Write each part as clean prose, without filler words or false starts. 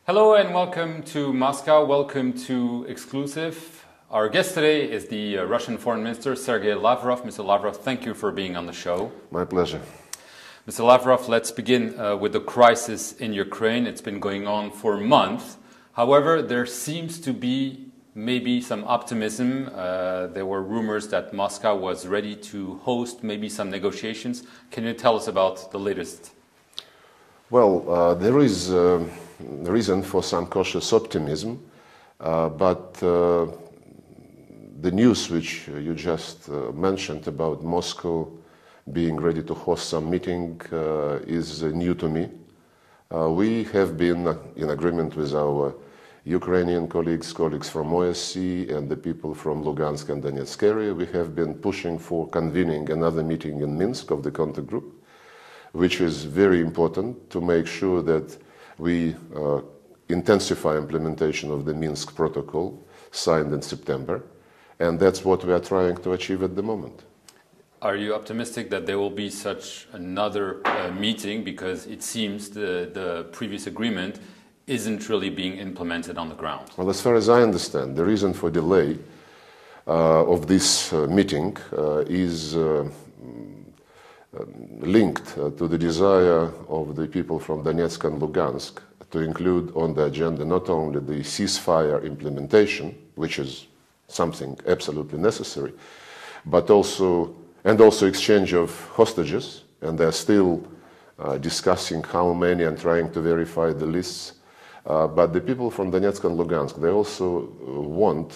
Hello and welcome to Moscow. Welcome to Exclusive. Our guest today is the Russian Foreign Minister, Sergey Lavrov. Mr. Lavrov, thank you for being on the show. My pleasure. Mr. Lavrov, let's begin with the crisis in Ukraine. It's been going on for months. However, there seems to be maybe some optimism. There were rumors that Moscow was ready to host maybe some negotiations. Can you tell us about the latest? Well, there is reason for some cautious optimism, but the news which you just mentioned about Moscow being ready to host some meeting is new to me. We have been in agreement with our Ukrainian colleagues from OSCE and the people from Lugansk and Donetsk area. We have been pushing for convening another meeting in Minsk of the contact group, which is very important to make sure that we intensify implementation of the Minsk protocol signed in September, and that's what we are trying to achieve at the moment. Are you optimistic that there will be such another meeting, because it seems the previous agreement isn't really being implemented on the ground? Well, as far as I understand, the reason for delay of this meeting is linked to the desire of the people from Donetsk and Lugansk to include on the agenda not only the ceasefire implementation, which is something absolutely necessary, but also exchange of hostages, and they're still discussing how many and trying to verify the lists. But the people from Donetsk and Lugansk, they also want,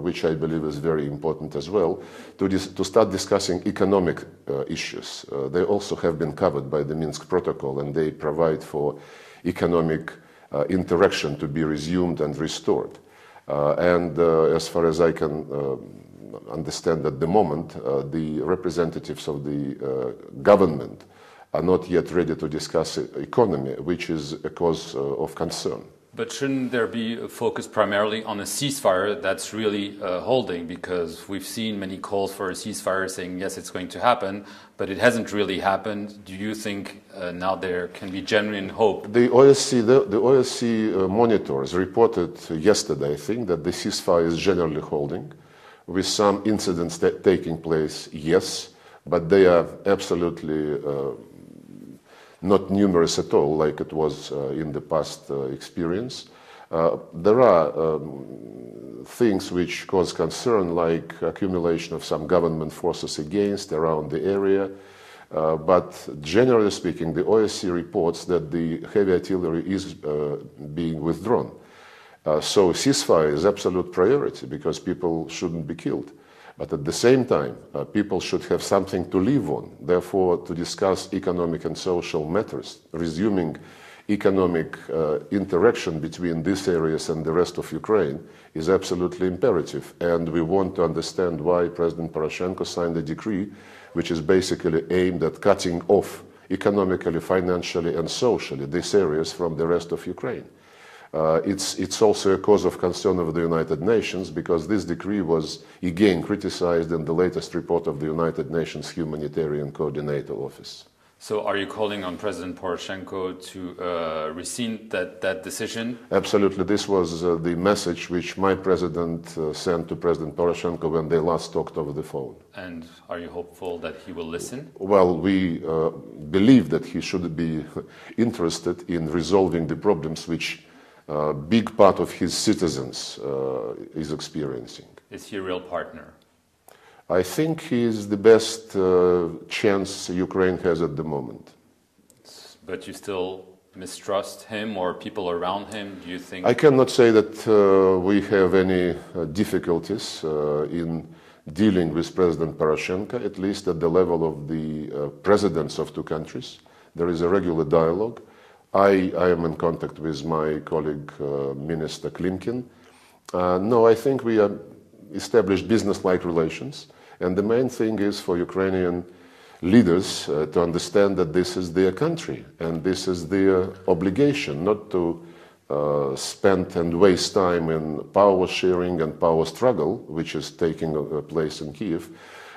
which I believe is very important as well, to start discussing economic issues. They also have been covered by the Minsk protocol, and they provide for economic interaction to be resumed and restored. As far as I can understand at the moment, the representatives of the government are not yet ready to discuss economy, which is a cause of concern. But shouldn't there be a focus primarily on a ceasefire that's really holding? Because we've seen many calls for a ceasefire saying, yes, it's going to happen, but it hasn't really happened. Do you think now there can be genuine hope? The OSCE monitors reported yesterday, I think, that the ceasefire is generally holding, with some incidents taking place, yes, but they are absolutely not numerous at all, like it was in the past experience. There are things which cause concern, like accumulation of some government forces around the area. But generally speaking, the OSCE reports that the heavy artillery is being withdrawn. So ceasefire is absolute priority, because people shouldn't be killed. But at the same time, people should have something to live on. Therefore, to discuss economic and social matters, resuming economic interaction between these areas and the rest of Ukraine is absolutely imperative. And we want to understand why President Poroshenko signed a decree which is basically aimed at cutting off economically, financially, and socially these areas from the rest of Ukraine. It's also a cause of concern of the United Nations, because this decree was again criticized in the latest report of the United Nations Humanitarian Coordinator Office. So are you calling on President Poroshenko to rescind that decision? Absolutely. This was the message which my president sent to President Poroshenko when they last talked over the phone. And are you hopeful that he will listen? Well, we believe that he should be interested in resolving the problems which a big part of his citizens is experiencing. Is he a real partner? I think he is the best chance Ukraine has at the moment. But you still mistrust him or people around him? Do you think? I cannot say that we have any difficulties in dealing with President Poroshenko, at least at the level of the presidents of two countries. There is a regular dialogue. I am in contact with my colleague, Minister Klimkin. No, I think we have established business-like relations. And the main thing is for Ukrainian leaders to understand that this is their country and this is their obligation, not to spend and waste time in power sharing and power struggle, which is taking place in Kiev,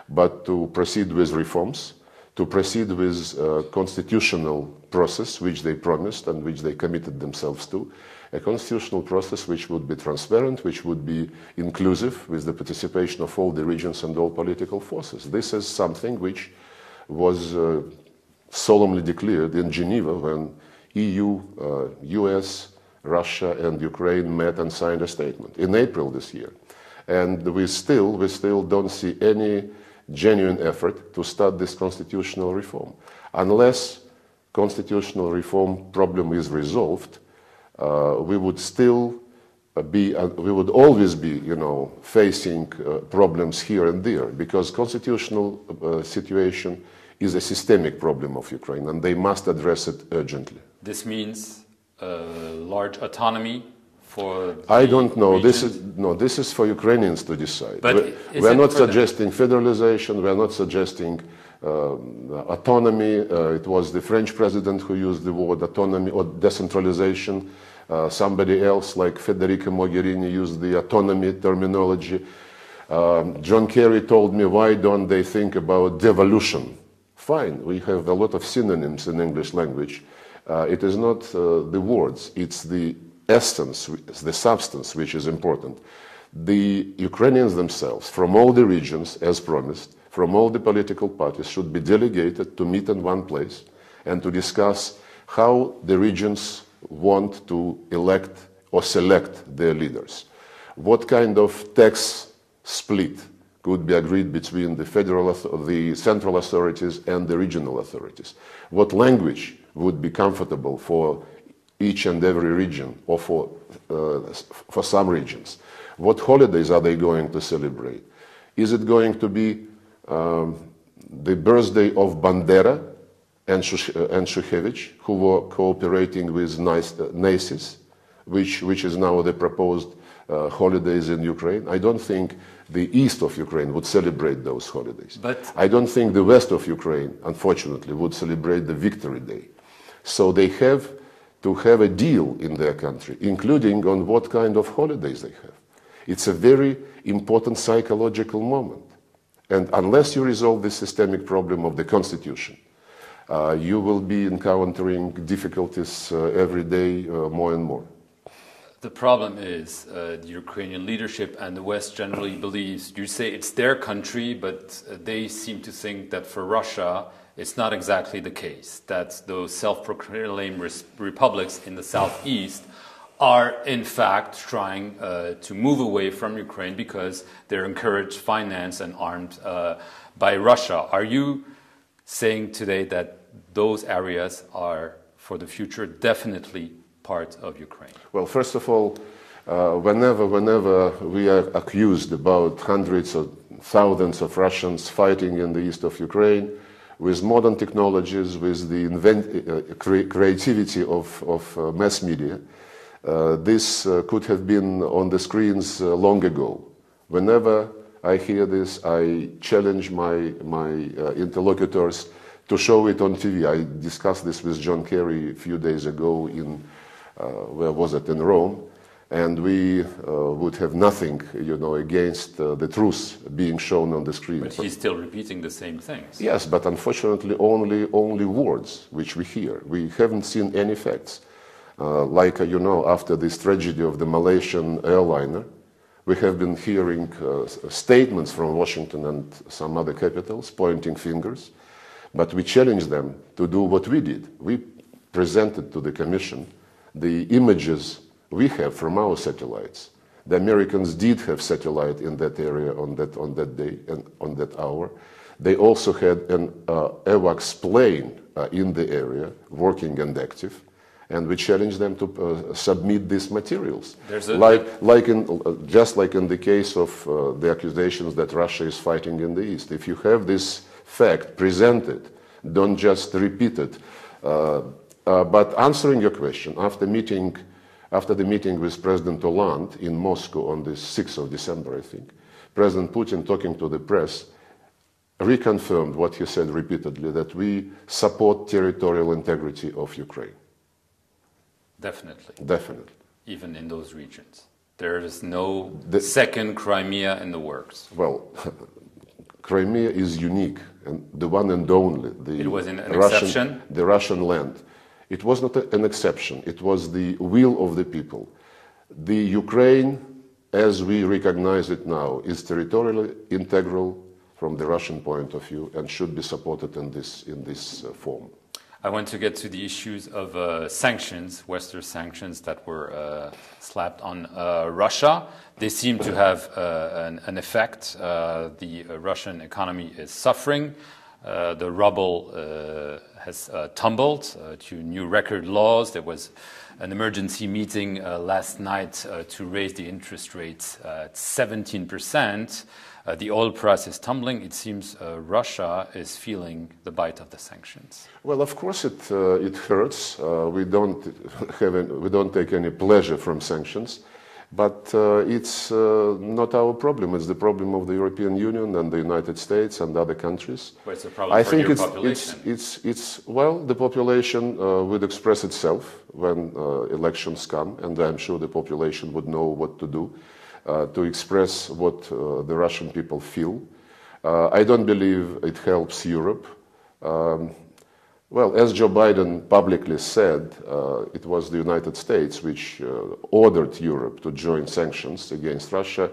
but to proceed with reforms, to proceed with a constitutional process which they promised and which they committed themselves to, a constitutional process which would be transparent, which would be inclusive with the participation of all the regions and all political forces. This is something which was solemnly declared in Geneva when EU, US, Russia and Ukraine met and signed a statement in April this year. And we still don't see any genuine effort to start this constitutional reform. Unless constitutional reform problem is resolved, we would always be, facing problems here and there, because constitutional situation is a systemic problem of Ukraine, and they must address it urgently. This means large autonomy for the I don't know. region? This is for Ukrainians to decide. But we're not suggesting federalization. We're not suggesting autonomy. It was the French president who used the word autonomy or decentralization. Somebody else, like Federica Mogherini, used the autonomy terminology. John Kerry told me, why don't they think about devolution? Fine, we have a lot of synonyms in English language. It is not the words, it's the essence, the substance which is important. The Ukrainians themselves, from all the regions, as promised, from all the political parties, should be delegated to meet in one place and to discuss how the regions want to elect or select their leaders. What kind of tax split could be agreed between the central authorities and the regional authorities? What language would be comfortable for each and every region, or for some regions? What holidays are they going to celebrate? Is it going to be the birthday of Bandera and Shukhevich, who were cooperating with Nazis, which is now the proposed holidays in Ukraine? I don't think the east of Ukraine would celebrate those holidays. But I don't think the west of Ukraine, unfortunately, would celebrate the Victory Day. So they have to have a deal in their country, including on what kind of holidays they have. It's a very important psychological moment. And unless you resolve the systemic problem of the constitution, you will be encountering difficulties every day more and more. the problem is the Ukrainian leadership and the West generally believes, you say it's their country, but they seem to think that for Russia, it's not exactly the case, that those self-proclaimed republics in the southeast are in fact trying to move away from Ukraine because they're encouraged, financed, and armed by Russia. Are you saying today that those areas are, for the future, definitely part of Ukraine? Well, first of all, whenever we are accused about hundreds of thousands of Russians fighting in the east of Ukraine, with modern technologies, with the creativity of mass media, this could have been on the screens long ago. Whenever I hear this, I challenge my interlocutors to show it on TV. I discussed this with John Kerry a few days ago in, where was it, in Rome, and we would have nothing, against the truth being shown on the screen. But he's still repeating the same things. Yes, but unfortunately only words which we hear. We haven't seen any facts. After this tragedy of the Malaysian airliner, we have been hearing statements from Washington and some other capitals pointing fingers, but we challenged them to do what we did. We presented to the Commission the images we have from our satellites. The Americans did have satellite in that area on that day and on that hour. They also had an AWACS plane in the area, working and active, and we challenged them to submit these materials. Just like in the case of the accusations that Russia is fighting in the east. If you have this fact presented, don't just repeat it. But answering your question, after the meeting with President Hollande in Moscow on the 6th of December, I think, President Putin, talking to the press, reconfirmed what he said repeatedly, that we support territorial integrity of Ukraine. Definitely. Definitely. Even in those regions. There is no second Crimea in the works. Well, Crimea is unique and the one and only. It was an exception? The Russian land. It was not an exception. It was the will of the people. The Ukraine, as we recognize it now, is territorially integral from the Russian point of view and should be supported in this form. I want to get to the issues of sanctions, Western sanctions that were slapped on Russia. They seem to have an effect. The Russian economy is suffering. The ruble has tumbled to new record lows. There was an emergency meeting last night to raise the interest rates at 17%. The oil price is tumbling. It seems Russia is feeling the bite of the sanctions. Well, of course it hurts. We don't take any pleasure from sanctions, but it's not our problem. It's the problem of the European Union and the United States and other countries. Well, it's a problem for your population. The population would express itself when elections come, and I'm sure the population would know what to do. To express what the Russian people feel. I don't believe it helps Europe. Well, as Joe Biden publicly said, it was the United States which ordered Europe to join sanctions against Russia,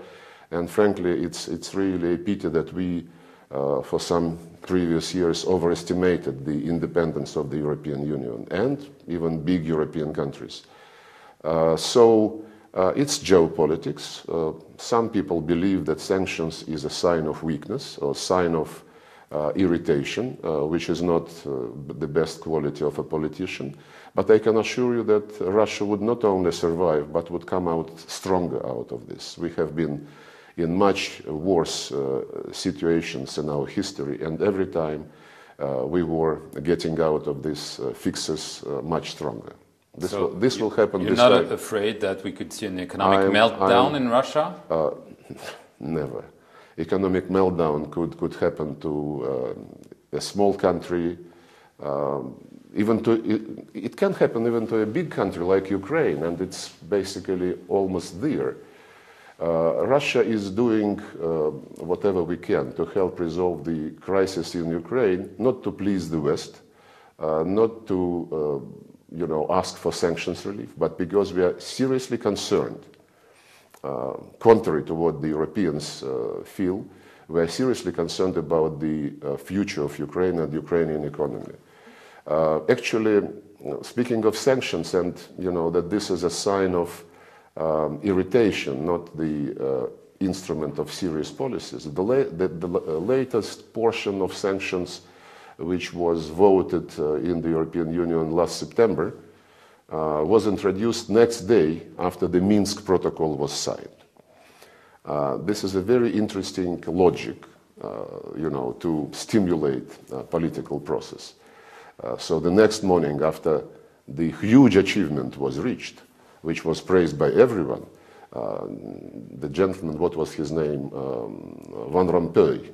and frankly, it's really a pity that we, for some previous years, overestimated the independence of the European Union and even big European countries. It's geopolitics. Some people believe that sanctions is a sign of weakness or sign of irritation, which is not the best quality of a politician. But I can assure you that Russia would not only survive, but would come out stronger out of this. We have been in much worse situations in our history, and every time we were getting out of these fixes much stronger. This will happen this time. You're not afraid that we could see an economic meltdown in Russia? Never. Economic meltdown could happen to a small country. It can happen even to a big country like Ukraine, and it's basically almost there. Russia is doing whatever we can to help resolve the crisis in Ukraine, not to please the West, not to ask for sanctions relief, but because we are seriously concerned, contrary to what the Europeans feel, we are seriously concerned about the future of Ukraine and Ukrainian economy. Actually, speaking of sanctions and, that this is a sign of irritation, not the instrument of serious policies, the latest portion of sanctions which was voted in the European Union last September, was introduced next day after the Minsk Protocol was signed. This is a very interesting logic, to stimulate political process. So the next morning after the huge achievement was reached, which was praised by everyone, the gentleman, what was his name, Van Rompuy,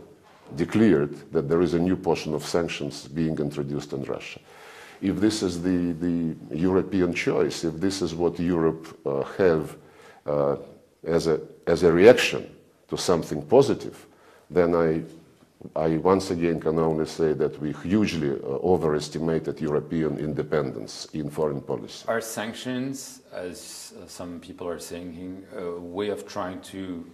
declared that there is a new portion of sanctions being introduced in Russia. If this is the European choice, if this is what Europe have as a reaction to something positive, then I once again can only say that we hugely overestimated European independence in foreign policy. Are sanctions, as some people are saying, a way of trying to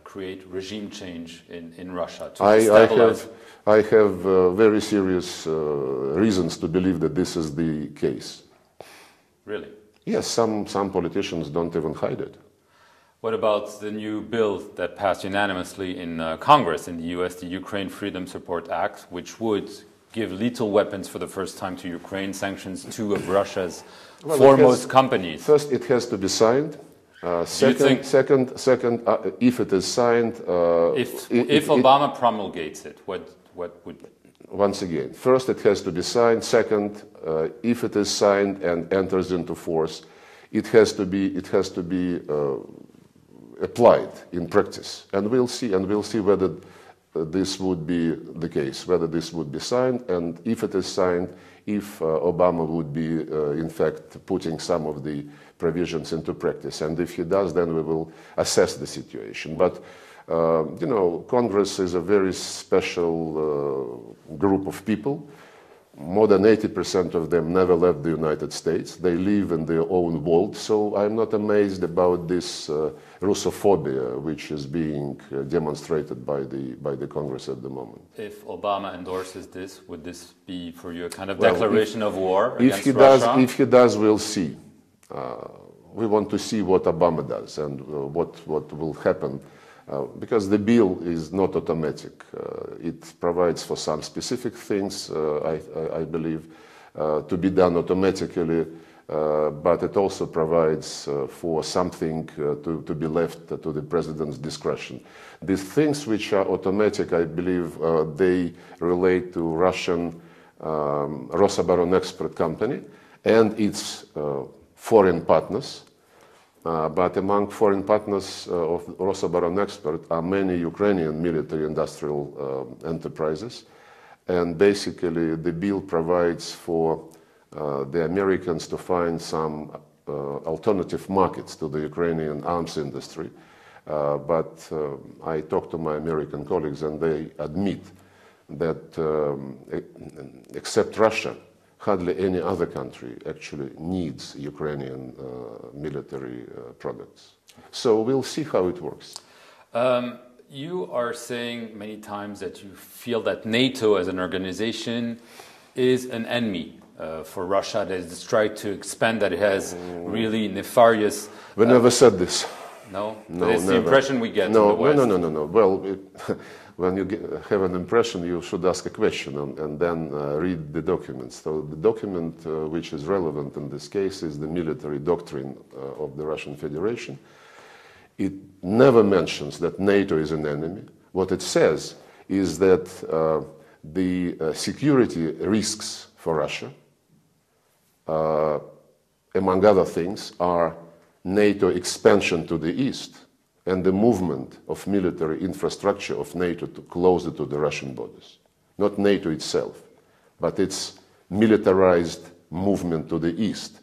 create regime change in Russia to stabilize? I have very serious reasons to believe that this is the case. Really? Yes, some politicians don't even hide it. What about the new bill that passed unanimously in Congress in the US, the Ukraine Freedom Support Act, which would give lethal weapons for the first time to Ukraine, sanctions two of Russia's foremost companies? First, it has to be signed. Second, if it is signed... If Obama promulgates it, what would... Once again, first it has to be signed. Second, if it is signed and enters into force, it has to be applied in practice. And we'll see whether this would be the case, whether this would be signed, and if it is signed, if Obama would be, in fact, putting some of the provisions into practice. And if he does, then we will assess the situation. But Congress is a very special group of people. More than 80% of them never left the United States. They live in their own world. So I'm not amazed about this Russophobia, which is being demonstrated by the Congress at the moment. If Obama endorses this, would this be for you a kind of declaration of war against Russia? If he does, we'll see. We want to see what Obama does and what will happen. Because the bill is not automatic. It provides for some specific things, I believe, to be done automatically, but it also provides for something to be left to the president's discretion. These things which are automatic, I believe, they relate to Russian Rosoboronexport company and its foreign partners. But among foreign partners of Rosoboronexport are many Ukrainian military-industrial enterprises. And basically, the bill provides for the Americans to find some alternative markets to the Ukrainian arms industry. But I talked to my American colleagues, and they admit that except Russia, hardly any other country actually needs Ukrainian military products. So we'll see how it works. You are saying many times that you feel that NATO as an organization is an enemy for Russia, that it's tried to expand, that it has really nefarious... We never said this. No? No, it's never. the impression we get in the West. No. Well, when you have an impression, you should ask a question and then read the documents. So the document which is relevant in this case is the military doctrine of the Russian Federation. It never mentions that NATO is an enemy. What it says is that the security risks for Russia, among other things, are NATO expansion to the east and the movement of military infrastructure of NATO closer to the Russian borders. Not NATO itself, but its militarized movement to the east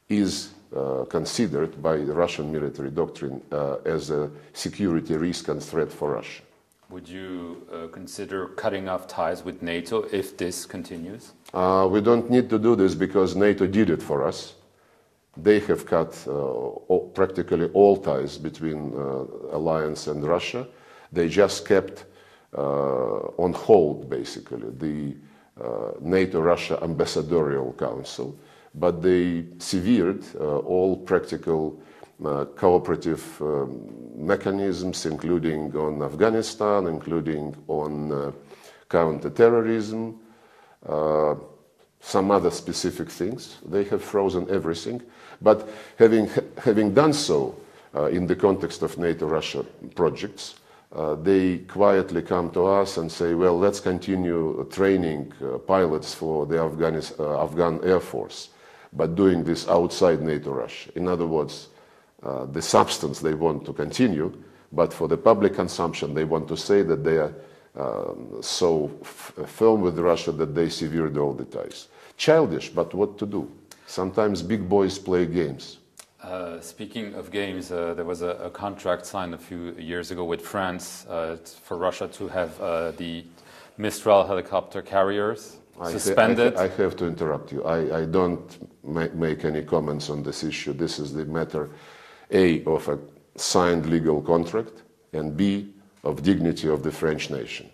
is considered by the Russian military doctrine as a security risk and threat for Russia. Would you consider cutting off ties with NATO if this continues? We don't need to do this because NATO did it for us. They have cut practically all ties between Alliance and Russia. They just kept on hold, basically, the NATO-Russia Ambassadorial Council, but they severed all practical cooperative mechanisms, including on Afghanistan, including on counter-terrorism, some other specific things. They have frozen everything. But having done so in the context of NATO-Russia projects, they quietly come to us and say, well, let's continue training pilots for the Afghan Air Force, but doing this outside NATO-Russia. In other words, the substance they want to continue, but for the public consumption, they want to say that they are so firm with Russia that they severed all the ties. Childish, but what to do? Sometimes big boys play games. Speaking of games, there was a contract signed a few years ago with France for Russia to have the Mistral helicopter carriers suspended. I have to interrupt you. I don't make any comments on this issue. This is the matter, A, of a signed legal contract, and B, of dignity of the French nation.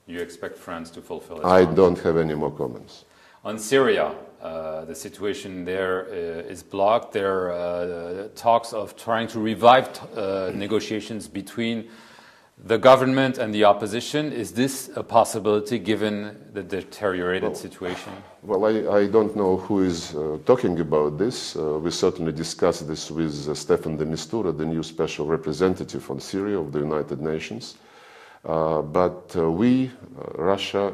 You expect France to fulfill its I promise? don't have any more comments. On Syria, the situation there is blocked. There are talks of trying to revive negotiations between the government and the opposition. Is this a possibility given the deteriorated situation? Well, I don't know who is talking about this. We certainly discussed this with Stefan de Mistura, the new special representative on Syria of the United Nations. But we, Russia,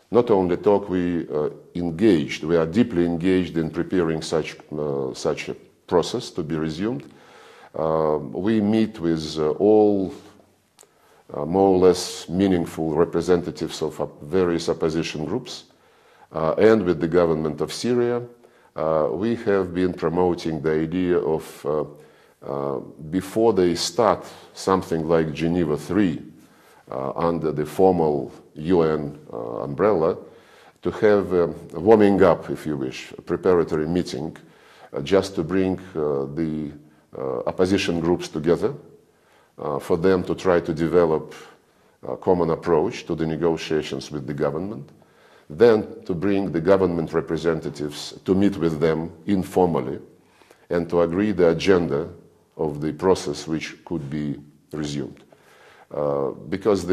not only talk, we engaged. We are deeply engaged in preparing such a process to be resumed. We meet with all more or less meaningful representatives of various opposition groups and with the government of Syria. We have been promoting the idea of before they start something like Geneva III under the formal UN umbrella, to have a warming up, if you wish, a preparatory meeting, just to bring the opposition groups together, for them to try to develop a common approach to the negotiations with the government, then to bring the government representatives to meet with them informally and to agree the agenda of the process which could be resumed. Because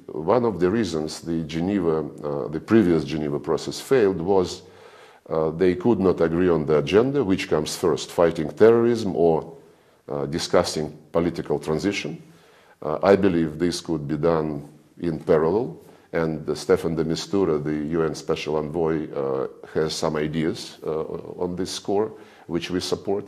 one of the reasons the previous Geneva process failed was they could not agree on the agenda, which comes first, fighting terrorism or discussing political transition. I believe this could be done in parallel, and Staffan de Mistura, the UN Special Envoy, has some ideas on this score, which we support.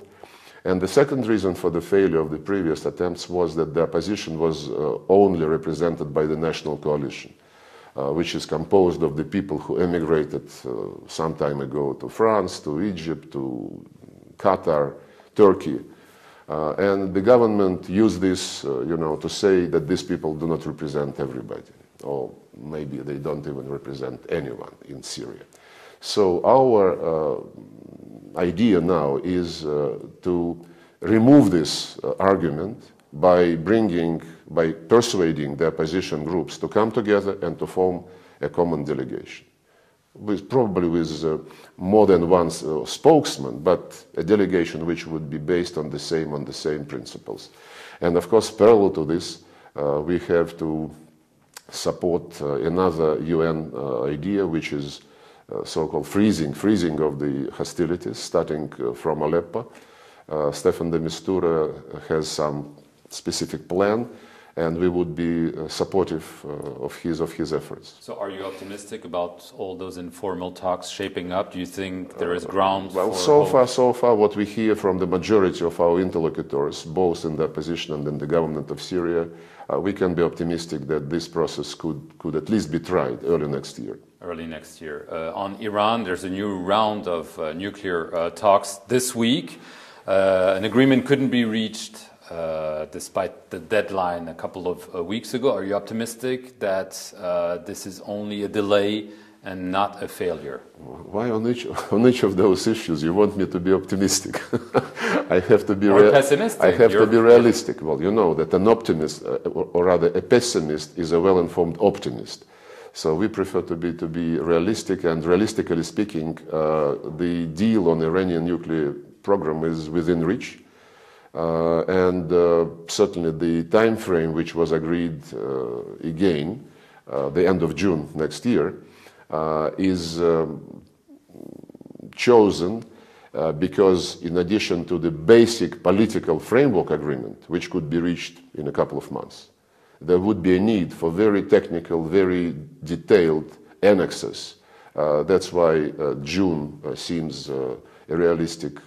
And the second reason for the failure of the previous attempts was that the opposition was only represented by the National Coalition, which is composed of the people who emigrated some time ago to France, to Egypt, to Qatar, Turkey. And the government used this, to say that these people do not represent everybody, or maybe they don't even represent anyone in Syria. So our idea now is to remove this argument by persuading the opposition groups to come together and to form a common delegation, probably with more than one spokesman, but a delegation which would be based on the same principles. And of course, parallel to this, we have to support another UN idea, which is so-called freezing of the hostilities, starting from Aleppo. Staffan de Mistura has some specific plan, and we would be supportive of his efforts. So are you optimistic about all those informal talks shaping up? Do you think there is ground well, for so far, what we hear from the majority of our interlocutors, both in the opposition and in the government of Syria, we can be optimistic that this process could at least be tried early next year. Early next year. On Iran, there's a new round of nuclear talks this week. An agreement couldn't be reached despite the deadline a couple of weeks ago. Are you optimistic that this is only a delay and not a failure? Why on each of those issues you want me to be optimistic? I have to be pessimistic. I have to be realistic. Well, you know that an optimist, or rather a pessimist, is a well-informed optimist. So we prefer to be realistic, and realistically speaking, the deal on the Iranian nuclear program is within reach. And certainly the time frame which was agreed again, the end of June next year, is chosen because in addition to the basic political framework agreement, which could be reached in a couple of months, there would be a need for very technical, very detailed annexes. That's why June seems a realistic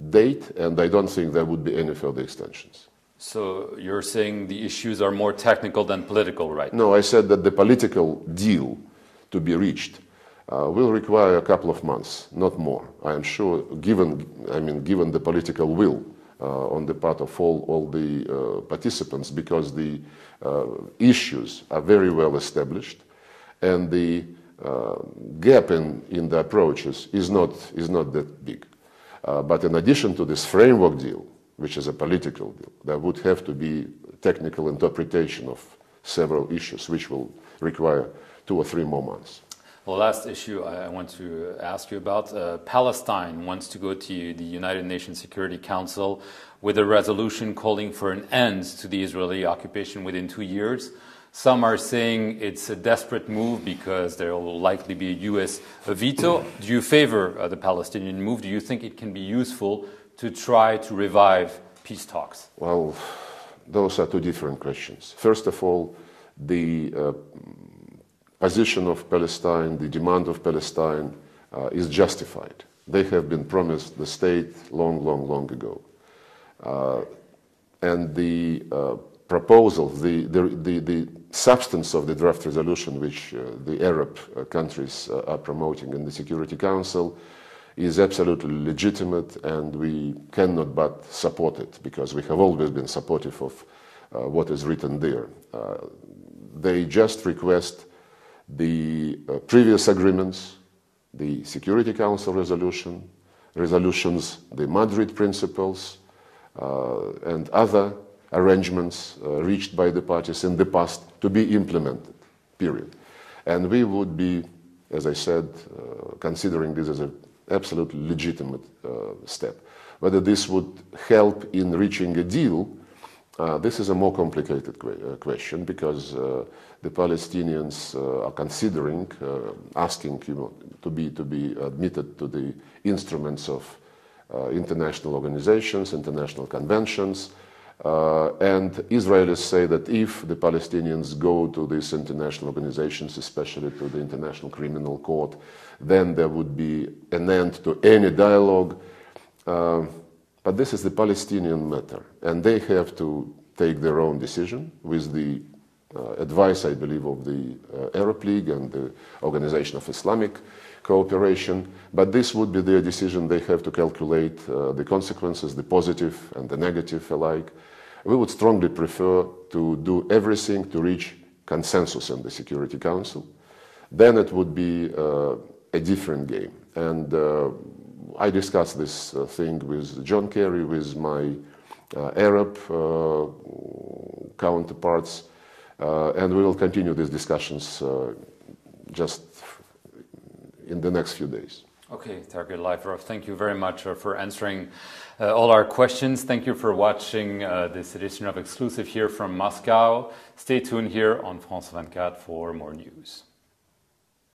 date, and I don't think there would be any further extensions. So you're saying the issues are more technical than political, right? No, I said that the political deal to be reached will require a couple of months, not more. I am sure, given the political will on the part of all the participants, because the issues are very well established, and the gap in the approaches is not that big. But in addition to this framework deal, which is a political deal, there would have to be technical interpretation of several issues, which will require 2 or 3 more months. The last issue I want to ask you about, Palestine wants to go to the United Nations Security Council with a resolution calling for an end to the Israeli occupation within 2 years. Some are saying it's a desperate move because there will likely be a U.S. veto. Do you favor the Palestinian move? Do you think it can be useful to try to revive peace talks? Well, those are 2 different questions. First of all, the position of Palestine, the demand of Palestine is justified. They have been promised the state long ago. And the proposal, the substance of the draft resolution which the Arab countries are promoting in the Security Council is absolutely legitimate, and we cannot but support it, because we have always been supportive of what is written there. They just request the previous agreements, the Security Council resolutions, the Madrid principles, and other arrangements reached by the parties in the past to be implemented, period. And we would be, as I said, considering this as an absolutely legitimate step. Whether this would help in reaching a deal, this is a more complicated question, because the Palestinians are considering asking to be admitted to the instruments of international organizations, international conventions, and Israelis say that if the Palestinians go to these international organizations, especially to the International Criminal Court, then there would be an end to any dialogue. But this is the Palestinian matter, and they have to take their own decision with the advice, I believe, of the Arab League and the Organization of Islamic Cooperation. But this would be their decision. They have to calculate the consequences, the positive and the negative alike. We would strongly prefer to do everything to reach consensus in the Security Council. Then it would be a different game. And I discussed this thing with John Kerry, with my Arab counterparts, and we will continue these discussions just in the next few days. Okay, Sergey Lavrov, thank you very much for answering all our questions. Thank you for watching this edition of Exclusive here from Moscow. Stay tuned here on France 24 for more news.